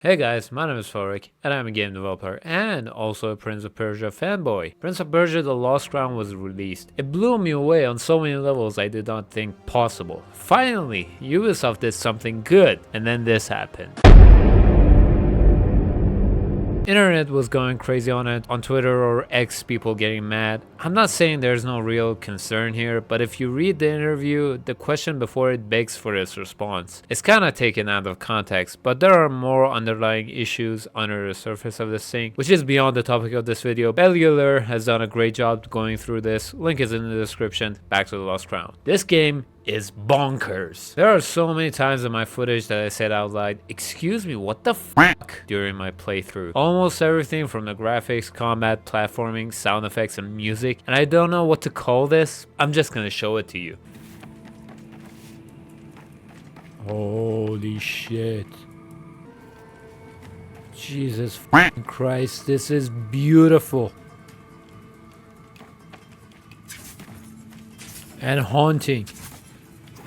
Hey guys, my name is Forik, and I'm a game developer and also a Prince of Persia fanboy. Prince of Persia The Lost Crown was released. It blew me away on so many levels I did not think possible. Finally, Ubisoft did something good, and then this happened. Internet was going crazy on it, on Twitter or X, people getting mad. I'm not saying there's no real concern here, but if you read the interview, the question before it begs for its response. It's kinda taken out of context, but there are more underlying issues under the surface of this thing, which is beyond the topic of this video. Bellular has done a great job going through this, link is in the description. Back to The Lost Crown. This game is bonkers. There are so many times in my footage that I said out loud, "Excuse me, what the fuck?" during my playthrough. Almost everything from the graphics, combat, platforming, sound effects, and music, and I don't know what to call this. I'm just gonna show it to you. Holy shit. Jesus fucking Christ, this is beautiful. And haunting.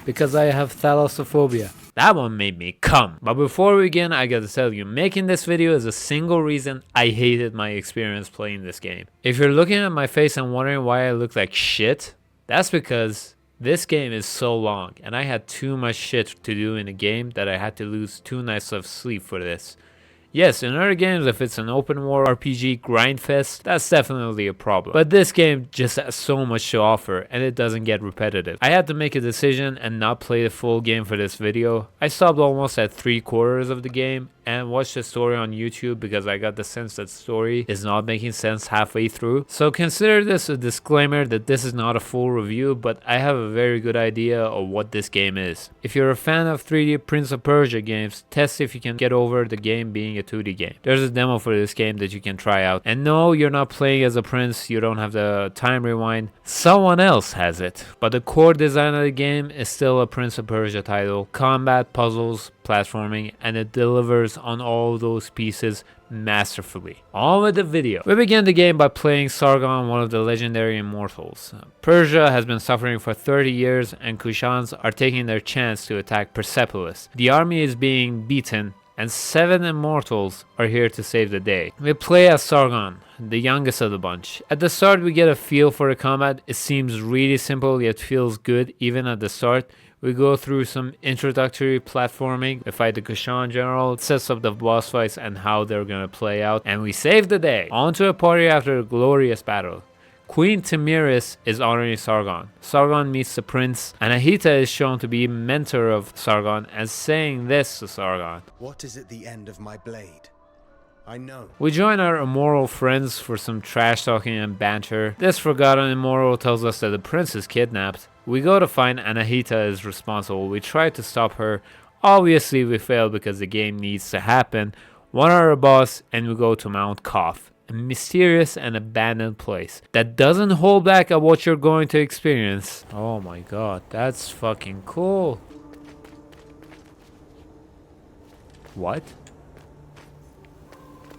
Because I have thalassophobia. That one made me come. But before we begin, I gotta tell you, making this video is a single reason I hated my experience playing this game. If you're looking at my face and wondering why I look like shit, that's because this game is so long and I had too much shit to do in the game that I had to lose 2 nights of sleep for this. Yes, in other games, if it's an open world RPG grindfest, that's definitely a problem. But this game just has so much to offer, and it doesn't get repetitive. I had to make a decision and not play the full game for this video. I stopped almost at 3/4 of the game and watched the story on YouTube because I got the sense that the story is not making sense halfway through. So consider this a disclaimer that this is not a full review, but I have a very good idea of what this game is. If you're a fan of 3D Prince of Persia games, test if you can get over the game being a 2D game. There's a demo for this game that you can try out. And no, you're not playing as a prince, you don't have the time rewind. Someone else has it. But the core design of the game is still a Prince of Persia title. Combat, puzzles, platforming, and it delivers on all those pieces masterfully. On with the video. We begin the game by playing Sargon, one of the legendary immortals. Persia has been suffering for 30 years and Kushans are taking their chance to attack Persepolis. The army is being beaten and 7 immortals are here to save the day. We play as Sargon, the youngest of the bunch. At the start we get a feel for the combat. It seems really simple yet feels good even at the start. We go through some introductory platforming, we fight the Kushan general, it sets up the boss fights and how they're gonna play out, and we save the day. On to a party after a glorious battle. Queen Tamiris is honoring Sargon. Sargon meets the prince, and Ahita is shown to be mentor of Sargon and saying this to Sargon. "What is at the end of my blade? I know." We join our immoral friends for some trash talking and banter. This forgotten immoral tells us that the prince is kidnapped. We go to find Anahita is responsible. We try to stop her. Obviously we fail because the game needs to happen. One our boss and we go to Mount Koth, a mysterious and abandoned place that doesn't hold back at what you're going to experience. Oh my god, that's fucking cool. What?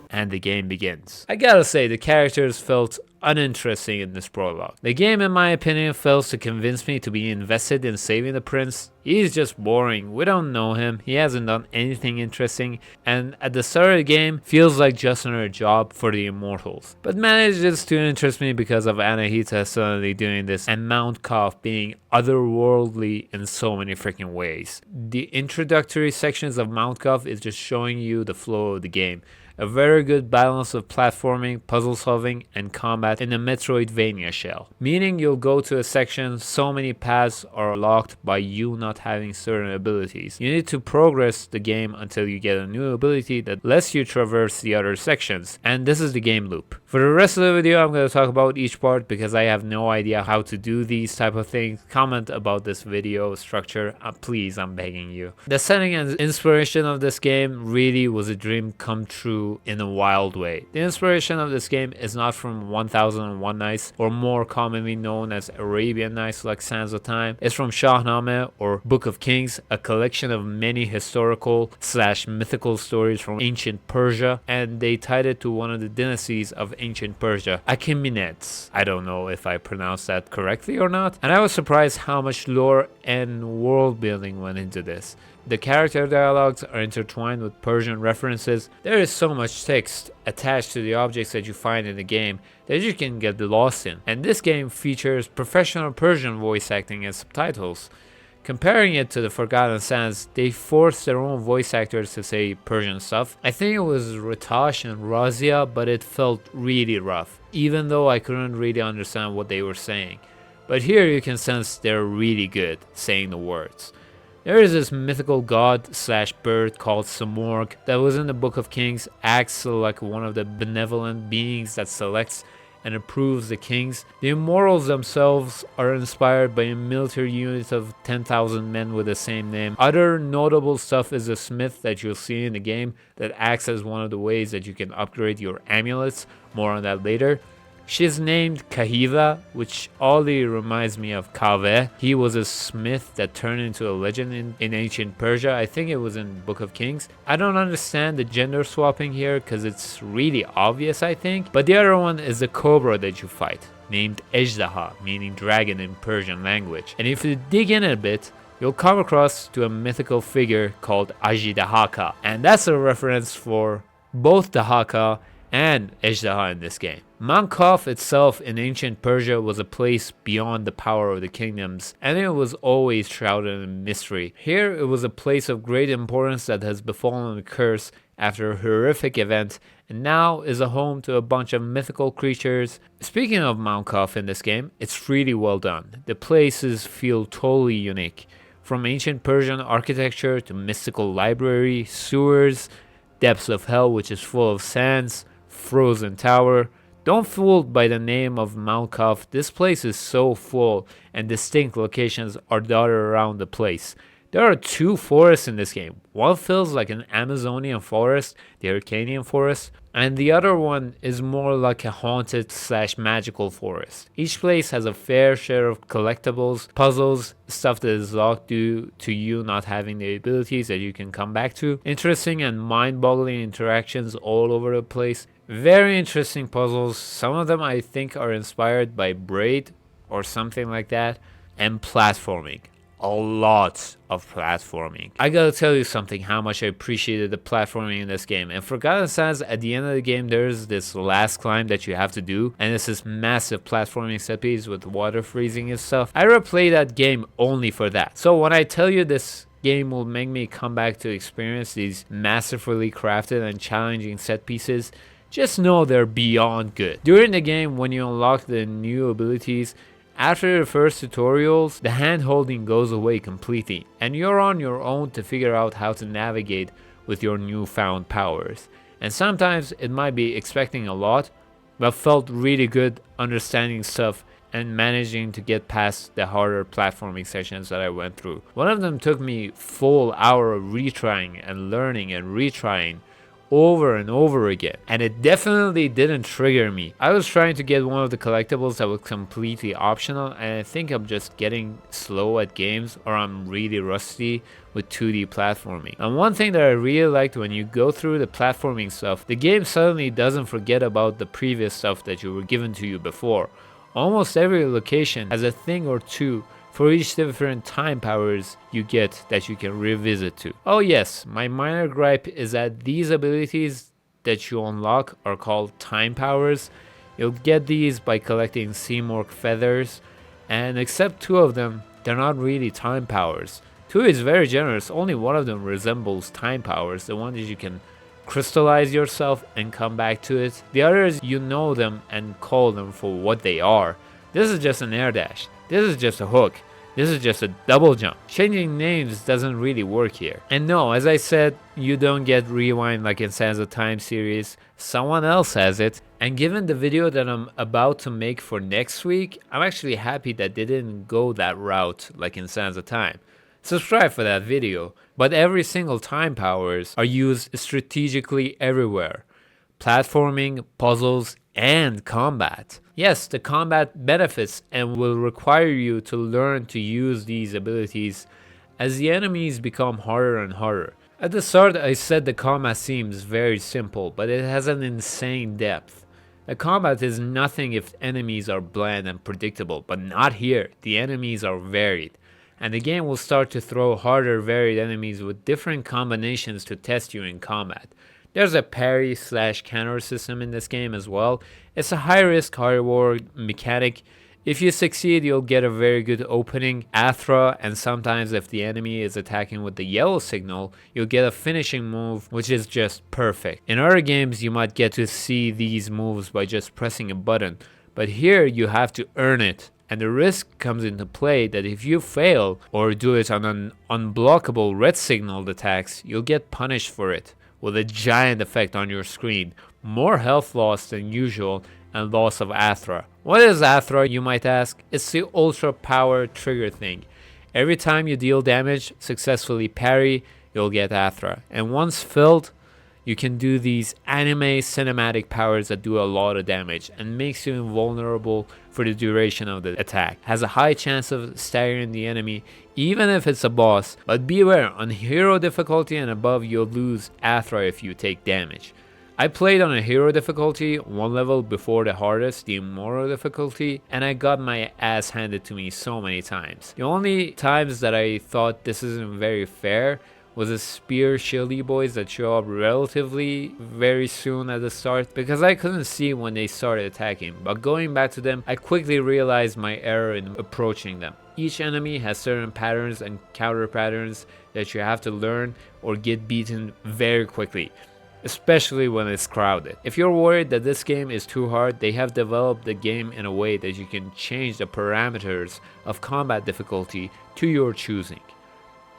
And the game begins. I gotta say, the characters felt uninteresting in this prologue. The game, in my opinion, fails to convince me to be invested in saving the prince. He's just boring. We don't know him. He hasn't done anything interesting. And at the start of the game, feels like just another job for the immortals. But manages to interest me because of Anahita suddenly doing this and Mount Koth being otherworldly in so many freaking ways. The introductory sections of Mount Koth is just showing you the flow of the game. A very good balance of platforming, puzzle solving, and combat in a Metroidvania shell. Meaning you'll go to a section, so many paths are locked by you not having certain abilities. You need to progress the game until you get a new ability that lets you traverse the other sections. And this is the game loop. For the rest of the video, I'm going to talk about each part because I have no idea how to do these type of things. Comment about this video structure, please, I'm begging you. The setting and inspiration of this game really was a dream come true in a wild way. The inspiration of this game is not from 1001 Nights, or more commonly known as Arabian Nights like Sands of Time. It's from Shahnameh or Book of Kings, a collection of many historical / mythical stories from ancient Persia, and they tied it to one of the dynasties of ancient Persia, Achaemenids. I don't know if I pronounced that correctly or not, and I was surprised how much lore and world building went into this. The character dialogues are intertwined with Persian references. There is so much text attached to the objects that you find in the game that you can get lost in. And this game features professional Persian voice acting and subtitles. Comparing it to the Forgotten Sands, they forced their own voice actors to say Persian stuff. I think it was Ratash and Razia, but it felt really rough, even though I couldn't really understand what they were saying. But here you can sense they're really good saying the words. There is this mythical god slash bird called Samorg that was in the Book of Kings, acts like one of the benevolent beings that selects and approves the kings. The immortals themselves are inspired by a military unit of 10,000 men with the same name. Other notable stuff is a smith that you'll see in the game that acts as one of the ways that you can upgrade your amulets. More on that later. She's named Kahiva, which oddly reminds me of Kaveh. He was a smith that turned into a legend in ancient Persia. I think it was in Book of Kings. I don't understand the gender swapping here because it's really obvious, I think. But the other one is the cobra that you fight, named Ejdaha, meaning dragon in Persian language. And if you dig in a bit, you'll come across to a mythical figure called Ajidahaka. And that's a reference for both Dahaka and Ejdaha in this game. Mount Kaf itself in ancient Persia was a place beyond the power of the kingdoms, and it was always shrouded in mystery. Here it was a place of great importance that has befallen a curse after a horrific event, and now is a home to a bunch of mythical creatures. Speaking of Mount Kaf in this game, it's really well done. The places feel totally unique. From ancient Persian architecture to mystical library, sewers, depths of hell which is full of sands, frozen tower. Don't fooled by the name of Mount Kaf, this place is so full and distinct locations are dotted around the place. There are two forests in this game. One feels like an Amazonian forest, the Arcanian forest, and the other one is more like a haunted slash magical forest. Each place has a fair share of collectibles, puzzles, stuff that is locked due to you not having the abilities that you can come back to. Interesting and mind-boggling interactions all over the place. Very interesting puzzles. Some of them I think are inspired by Braid or something like that. And platforming. A lot of platforming. I gotta tell you something, how much I appreciated the platforming in this game. And Forgotten Sands, at the end of the game, there's this last climb that you have to do, and it's this massive platforming set piece with water freezing and stuff. I replay that game only for that. So when I tell you this game will make me come back to experience these masterfully crafted and challenging set pieces, just know they're beyond good. During the game, when you unlock the new abilities, after the first tutorials, the hand holding goes away completely, and you're on your own to figure out how to navigate with your newfound powers. And sometimes it might be expecting a lot, but felt really good understanding stuff and managing to get past the harder platforming sessions that I went through. One of them took me full hour of retrying and learning and retrying over and over again, and it definitely didn't trigger me. I was trying to get one of the collectibles that was completely optional, and I think I'm just getting slow at games, or I'm really rusty with 2D platforming. And one thing that I really liked, when you go through the platforming stuff, the game suddenly doesn't forget about the previous stuff that you were given to you before. Almost every location has a thing or two for each different time powers you get that you can revisit to. Oh yes, my minor gripe is that these abilities that you unlock are called time powers. You'll get these by collecting Seamork feathers, and except two of them, they're not really time powers. Two is very generous, only one of them resembles time powers, the one that you can crystallize yourself and come back to it. The others, you know them and call them for what they are. This is just an air dash. This is just a hook. This is just a double jump. Changing names doesn't really work here. And no, as I said, you don't get rewind like in Sands of Time series. Someone else has it. And given the video that I'm about to make for next week, I'm actually happy that they didn't go that route like in Sands of Time. Subscribe for that video. But every single time powers are used strategically everywhere. Platforming, puzzles, and combat. Yes, the combat benefits and will require you to learn to use these abilities as the enemies become harder and harder. At the start I said the combat seems very simple, but it has an insane depth. The combat is nothing if enemies are bland and predictable, but not here. The enemies are varied. and the game will start to throw harder varied enemies with different combinations to test you in combat. There's a parry slash counter system in this game as well. It's a high risk, high reward mechanic. If you succeed, you'll get a very good opening, Athra, and sometimes if the enemy is attacking with the yellow signal, you'll get a finishing move, which is just perfect. In other games, you might get to see these moves by just pressing a button, but here you have to earn it. And the risk comes into play that if you fail or do it on an unblockable red signaled attacks, you'll get punished for it with a giant effect on your screen, more health loss than usual, and loss of Athra. What is Athra, you might ask? It's the ultra power trigger thing. Every time you deal damage, successfully parry, you'll get Athra. And once filled, you can do these anime cinematic powers that do a lot of damage and makes you invulnerable for the duration of the attack. Has a high chance of staggering the enemy even if it's a boss, but beware, on hero difficulty and above you'll lose Athra if you take damage. I played on a hero difficulty, one level before the hardest, the immortal difficulty, and I got my ass handed to me so many times. The only times that I thought this isn't very fair was the spear shieldy boys that show up relatively very soon at the start, because I couldn't see when they started attacking, but going back to them, I quickly realized my error in approaching them. Each enemy has certain patterns and counter patterns that you have to learn or get beaten very quickly, especially when it's crowded. If you're worried that this game is too hard, they have developed the game in a way that you can change the parameters of combat difficulty to your choosing,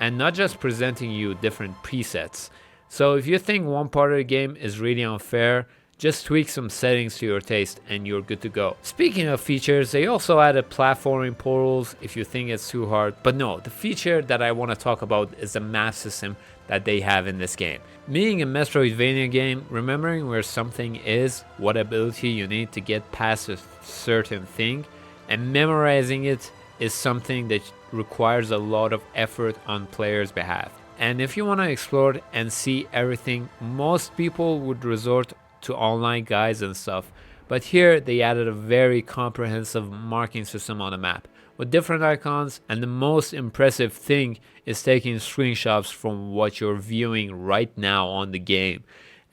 and not just presenting you different presets. So if you think one part of the game is really unfair, just tweak some settings to your taste and you're good to go. Speaking of features, they also added platforming portals if you think it's too hard. But no, the feature that I want to talk about is the map system that they have in this game. Being a Metroidvania game, remembering where something is, what ability you need to get past a certain thing, and memorizing it is something that requires a lot of effort on players' behalf. And if you want to explore and see everything, most people would resort to online guides and stuff, but here they added a very comprehensive marking system on the map with different icons, and the most impressive thing is taking screenshots from what you're viewing right now on the game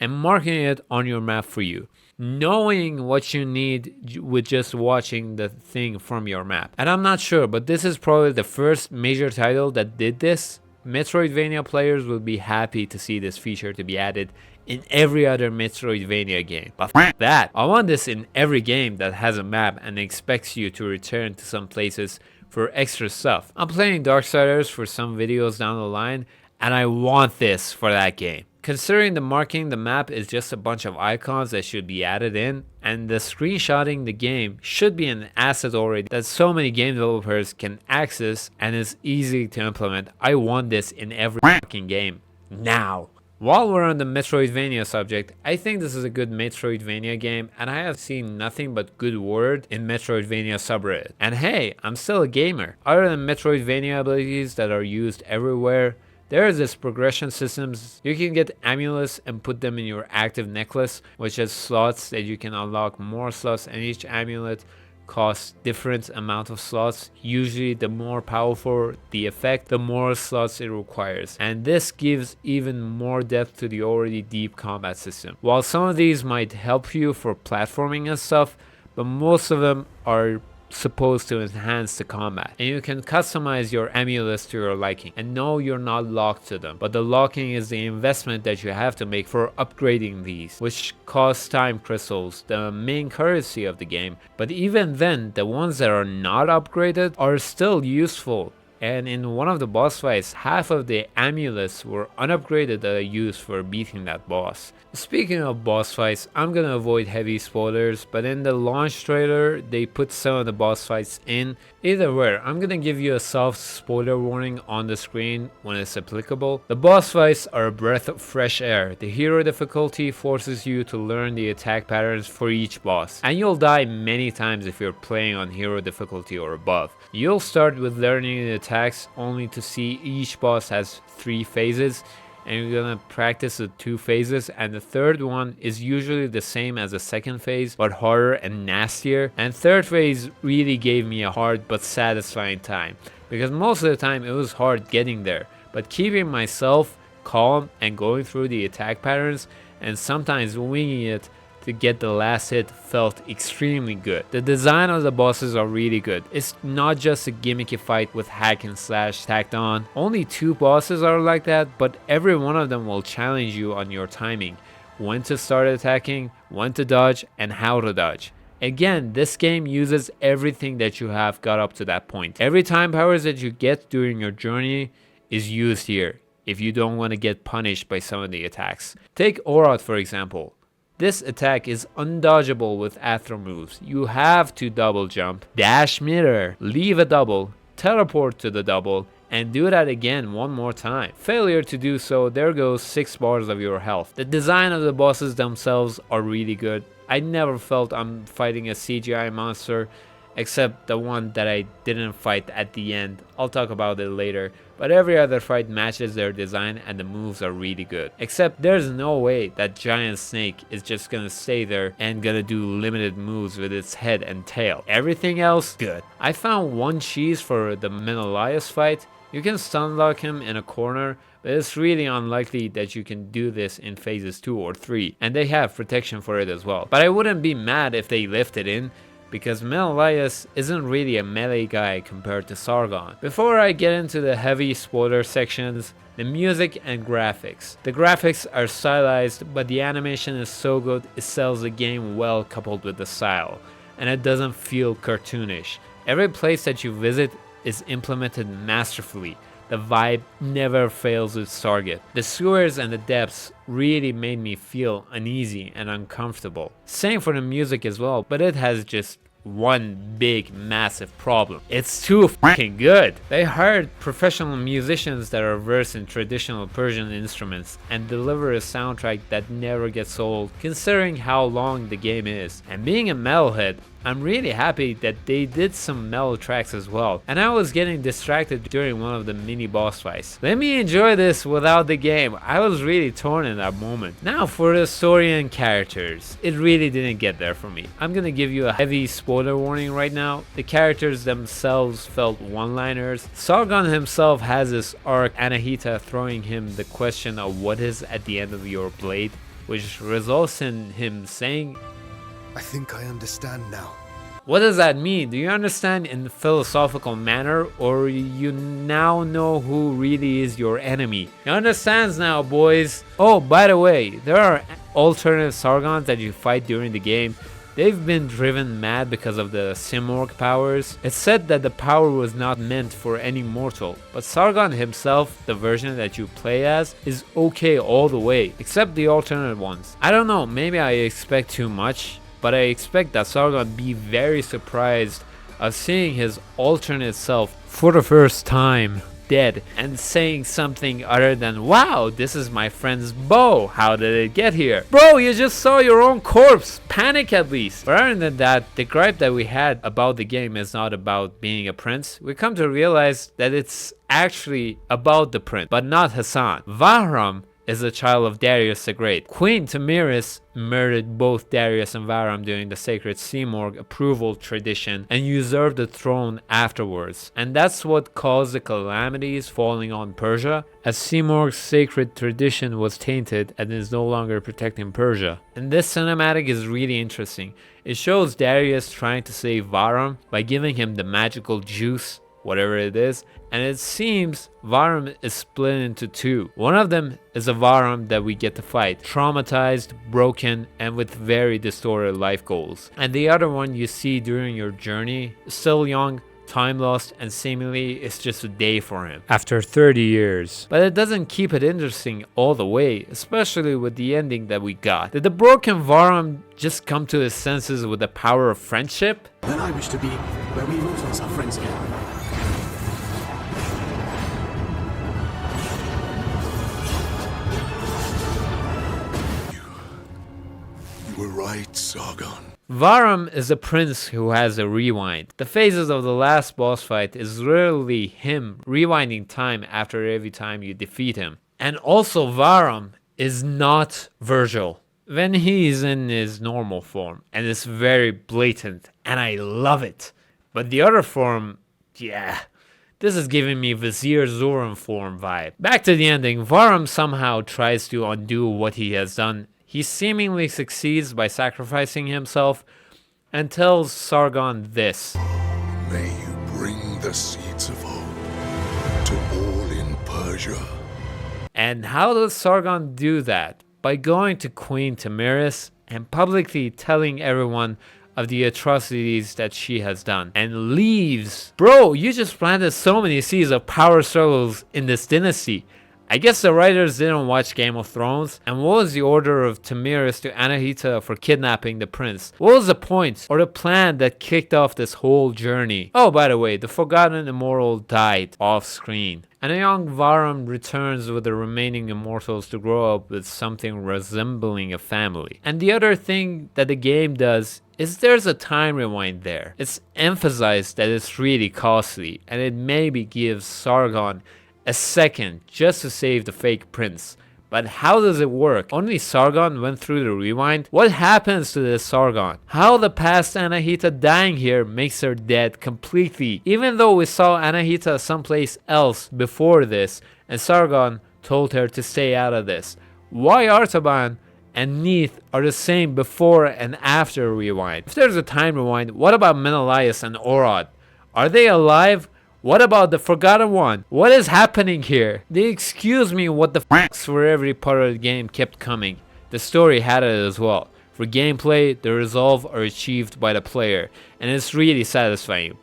and marking it on your map for you, knowing what you need with just watching the thing from your map. And I'm not sure, but this is probably the first major title that did this. Metroidvania players will be happy to see this feature to be added in every other Metroidvania game. But f that, I want this in every game that has a map and expects you to return to some places for extra stuff. I'm playing Darksiders for some videos down the line, and I want this for that game. Considering the marking the map is just a bunch of icons that should be added in, and the screenshotting the game should be an asset already that so many game developers can access and is easy to implement, I want this in every fucking game now. While we're on the Metroidvania subject, I think this is a good Metroidvania game, and I have seen nothing but good word in Metroidvania subreddit. And hey, I'm still a gamer. Other than Metroidvania abilities that are used everywhere, there is this progression systems. You can get amulets and put them in your active necklace, which has slots that you can unlock more slots, and each amulet costs different amount of slots. Usually the more powerful the effect, the more slots it requires, and this gives even more depth to the already deep combat system. While some of these might help you for platforming and stuff, but most of them are supposed to enhance the combat, and you can customize your amulets to your liking, and no, you're not locked to them, but the locking is the investment that you have to make for upgrading these, which costs time crystals, the main currency of the game. But even then, the ones that are not upgraded are still useful. And in one of the boss fights, half of the amulets were unupgraded that I used for beating that boss. Speaking of boss fights, I'm gonna avoid heavy spoilers, but in the launch trailer, they put some of the boss fights in. Either way, I'm gonna give you a soft spoiler warning on the screen when it's applicable. The boss fights are a breath of fresh air. The hero difficulty forces you to learn the attack patterns for each boss, and you'll die many times if you're playing on hero difficulty or above. You'll start with learning the attacks only to see each boss has 3 phases, and you're gonna practice the 2 phases, and the third one is usually the same as the second phase but harder and nastier. And third phase really gave me a hard but satisfying time, because most of the time it was hard getting there, but keeping myself calm and going through the attack patterns and sometimes winging it to get the last hit felt extremely good. The design of the bosses are really good. It's not just a gimmicky fight with hack and slash tacked on. Only 2 bosses are like that, but every one of them will challenge you on your timing, when to start attacking, when to dodge, and how to dodge. Again, this game uses everything that you have got up to that point. Every time powers that you get during your journey is used here, if you don't want to get punished by some of the attacks. Take Oroth for example. This attack is undodgeable with Athro moves. You have to double jump, dash mirror, leave a double, teleport to the double, and do that again one more time. Failure to do so, there goes 6 bars of your health. The design of the bosses themselves are really good. I never felt I'm fighting a CGI monster, except the one that I didn't fight at the end. I'll talk about it later, but every other fight matches their design and the moves are really good. Except there's no way that giant snake is just gonna stay there and gonna do limited moves with its head and tail. Everything else, good. I found one cheese for the Menelaus fight. You can stun lock him in a corner, but it's really unlikely that you can do this in phases 2 or 3, and they have protection for it as well. But I wouldn't be mad if they left it in, because Menelaus isn't really a melee guy compared to Sargon. Before I get into the heavy spoiler sections, the music and graphics. The graphics are stylized, but the animation is so good it sells the game well coupled with the style, and it doesn't feel cartoonish. Every place that you visit is implemented masterfully. The vibe never fails its target. The sewers and the depths really made me feel uneasy and uncomfortable. Same for the music as well, but it has just one big massive problem. It's too fucking good. They hired professional musicians that are versed in traditional Persian instruments and deliver a soundtrack that never gets old considering how long the game is. And being a metalhead, I'm really happy that they did some metal tracks as well, and I was getting distracted during one of the mini boss fights. Let me enjoy this without the game. I was really torn in that moment. Now for the story and characters. It really didn't get there for me. I'm gonna give you a heavy spoiler warning right now. The characters themselves felt one-liners. Sargon himself has this arc, Anahita throwing him the question of what is at the end of your blade, which results in him saying, I think I understand now. what does that mean? Do you understand in a philosophical manner, or you now know who really is your enemy? You understands now, boys. Oh, by the way, there are alternative Sargons that you fight during the game. They've been driven mad because of the Simorgh powers. It's said that the power was not meant for any mortal, but Sargon himself, the version that you play as, is okay all the way, except the alternate ones. I don't know, maybe I expect too much, but I expect that Sargon be very surprised of seeing his alternate self for the first time dead and saying something other than, wow, this is my friend's bow, how did it get here? Bro, you just saw your own corpse, panic at least. But other than that, the gripe that we had about the game is not about being a prince. We come to realize that it's actually about the prince, but not Hassan. Vahram is a child of Darius the Great. Queen Tamiris murdered both Darius and Vahram during the sacred Simorgh approval tradition and usurped the throne afterwards. And that's what caused the calamities falling on Persia, as Simorgh's sacred tradition was tainted and is no longer protecting Persia. And this cinematic is really interesting. It shows Darius trying to save Vahram by giving him the magical juice, whatever it is, and it seems Vahram is split into 2. One of them is a Vahram that we get to fight, traumatized, broken, and with very distorted life goals. And the other one you see during your journey, still young, time lost, and seemingly it's just a day for him after 30 years. But it doesn't keep it interesting all the way, especially with the ending that we got. Did the broken Vahram just come to his senses with the power of friendship? Then I wish to be where we mortals are friends again. You were right, Sargon. Vahram is a prince who has a rewind. The phases of the last boss fight is literally him rewinding time after every time you defeat him. And also Vahram is not Virgil when he's in his normal form, and it's very blatant and I love it. But the other form, yeah, This is giving me Vizier Zoran form vibe. Back to the ending, Varum somehow tries to undo what he has done. He seemingly succeeds by sacrificing himself and tells Sargon this. May you bring the seeds of hope to all in Persia. And how does Sargon do that? By going to Queen Tamiris and publicly telling everyone of the atrocities that she has done, and leaves. Bro, you just planted so many seeds of power struggles in this dynasty. I guess the writers didn't watch Game of Thrones. And what was the order of Tamiris to Anahita for kidnapping the prince? What was the point or the plan that kicked off this whole journey? Oh, by the way, the Forgotten Immortal died off screen. And a young Varum returns with the remaining immortals to grow up with something resembling a family. And the other thing that the game does is there's a time rewind there. It's emphasized that it's really costly, and it maybe gives Sargon a second just to save the fake prince. But how does it work? Only Sargon went through the rewind? What happens to this Sargon? How the past Anahita dying here makes her dead completely, even though we saw Anahita someplace else before this, and Sargon told her to stay out of this. Why Artaban and Neith are the same before and after rewind? If there's a time rewind, what about Menelaus and Orod? Are they alive? What about the Forgotten One? What is happening here? They excuse me what the f***s for every part of the game kept coming. The story had it as well. For gameplay, the resolve are achieved by the player, and it's really satisfying.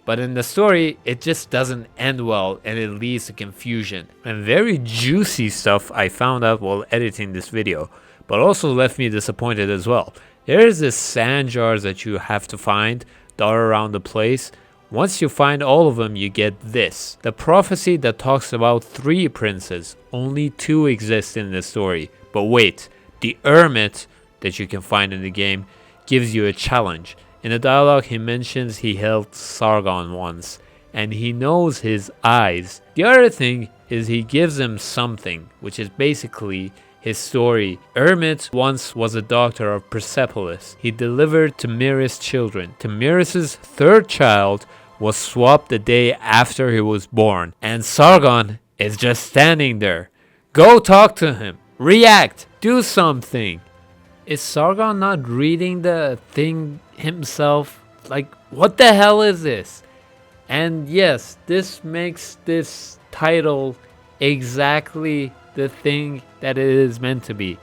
But in the story, it just doesn't end well, and it leads to confusion. And very juicy stuff I found out while editing this video, but also left me disappointed as well. There's this sand jars that you have to find dotted around the place. Once you find all of them, you get this. The prophecy that talks about 3 princes. Only 2 exist in the story. But wait, the hermit that you can find in the game gives you a challenge. In the dialogue, he mentions he helped Sargon once, and he knows his eyes. The other thing is he gives him something, which is basically his story. Hermit once was a doctor of Persepolis. He delivered Tamiris children. Tamiris' 3rd child was swapped the day after he was born, and Sargon is just standing there. Go talk to him. React. Do something. Is Sargon not reading the thing himself? Like, what the hell is this? And yes, this makes this title exactly the thing that it is meant to be.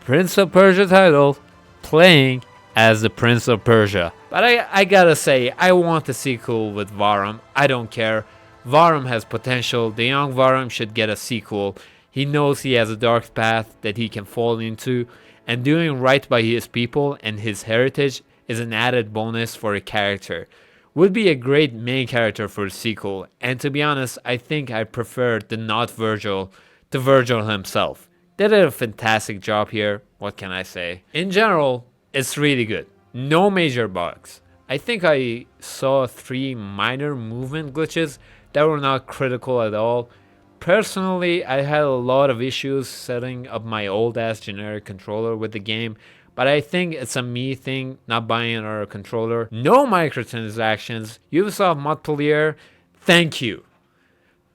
Prince of Persia title, playing as the Prince of Persia. But I gotta say, I want a sequel with Varum. I don't care. Varum has potential. The young Varum should get a sequel. He knows he has a dark path that he can fall into, and doing right by his people and his heritage is an added bonus for a character. Would be a great main character for a sequel, and to be honest, I think I prefer the not Virgil to Virgil himself. They did a fantastic job here, what can I say? In general, it's really good. No major bugs. I think I saw 3 minor movement glitches that were not critical at all. Personally, I had a lot of issues setting up my old ass generic controller with the game, but I think it's a me thing, not buying another controller. No microtransactions. Ubisoft Montpellier, thank you.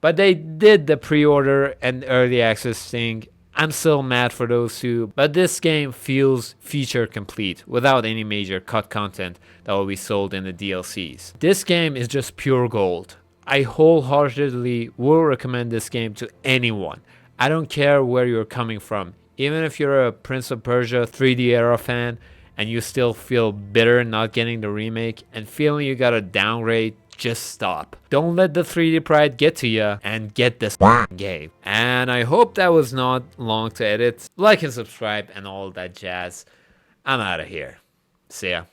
But they did the pre-order and early access thing. I'm still mad for those 2, but this game feels feature complete without any major cut content that will be sold in the DLCs. This game is just pure gold. I wholeheartedly will recommend this game to anyone. I don't care where you're coming from. Even if you're a Prince of Persia 3D era fan and you still feel bitter not getting the remake and feeling you gotta downgrade, just stop. Don't let the 3D pride get to you and get this game. And I hope that was not long to edit. Like and subscribe and all that jazz. I'm out of here. See ya.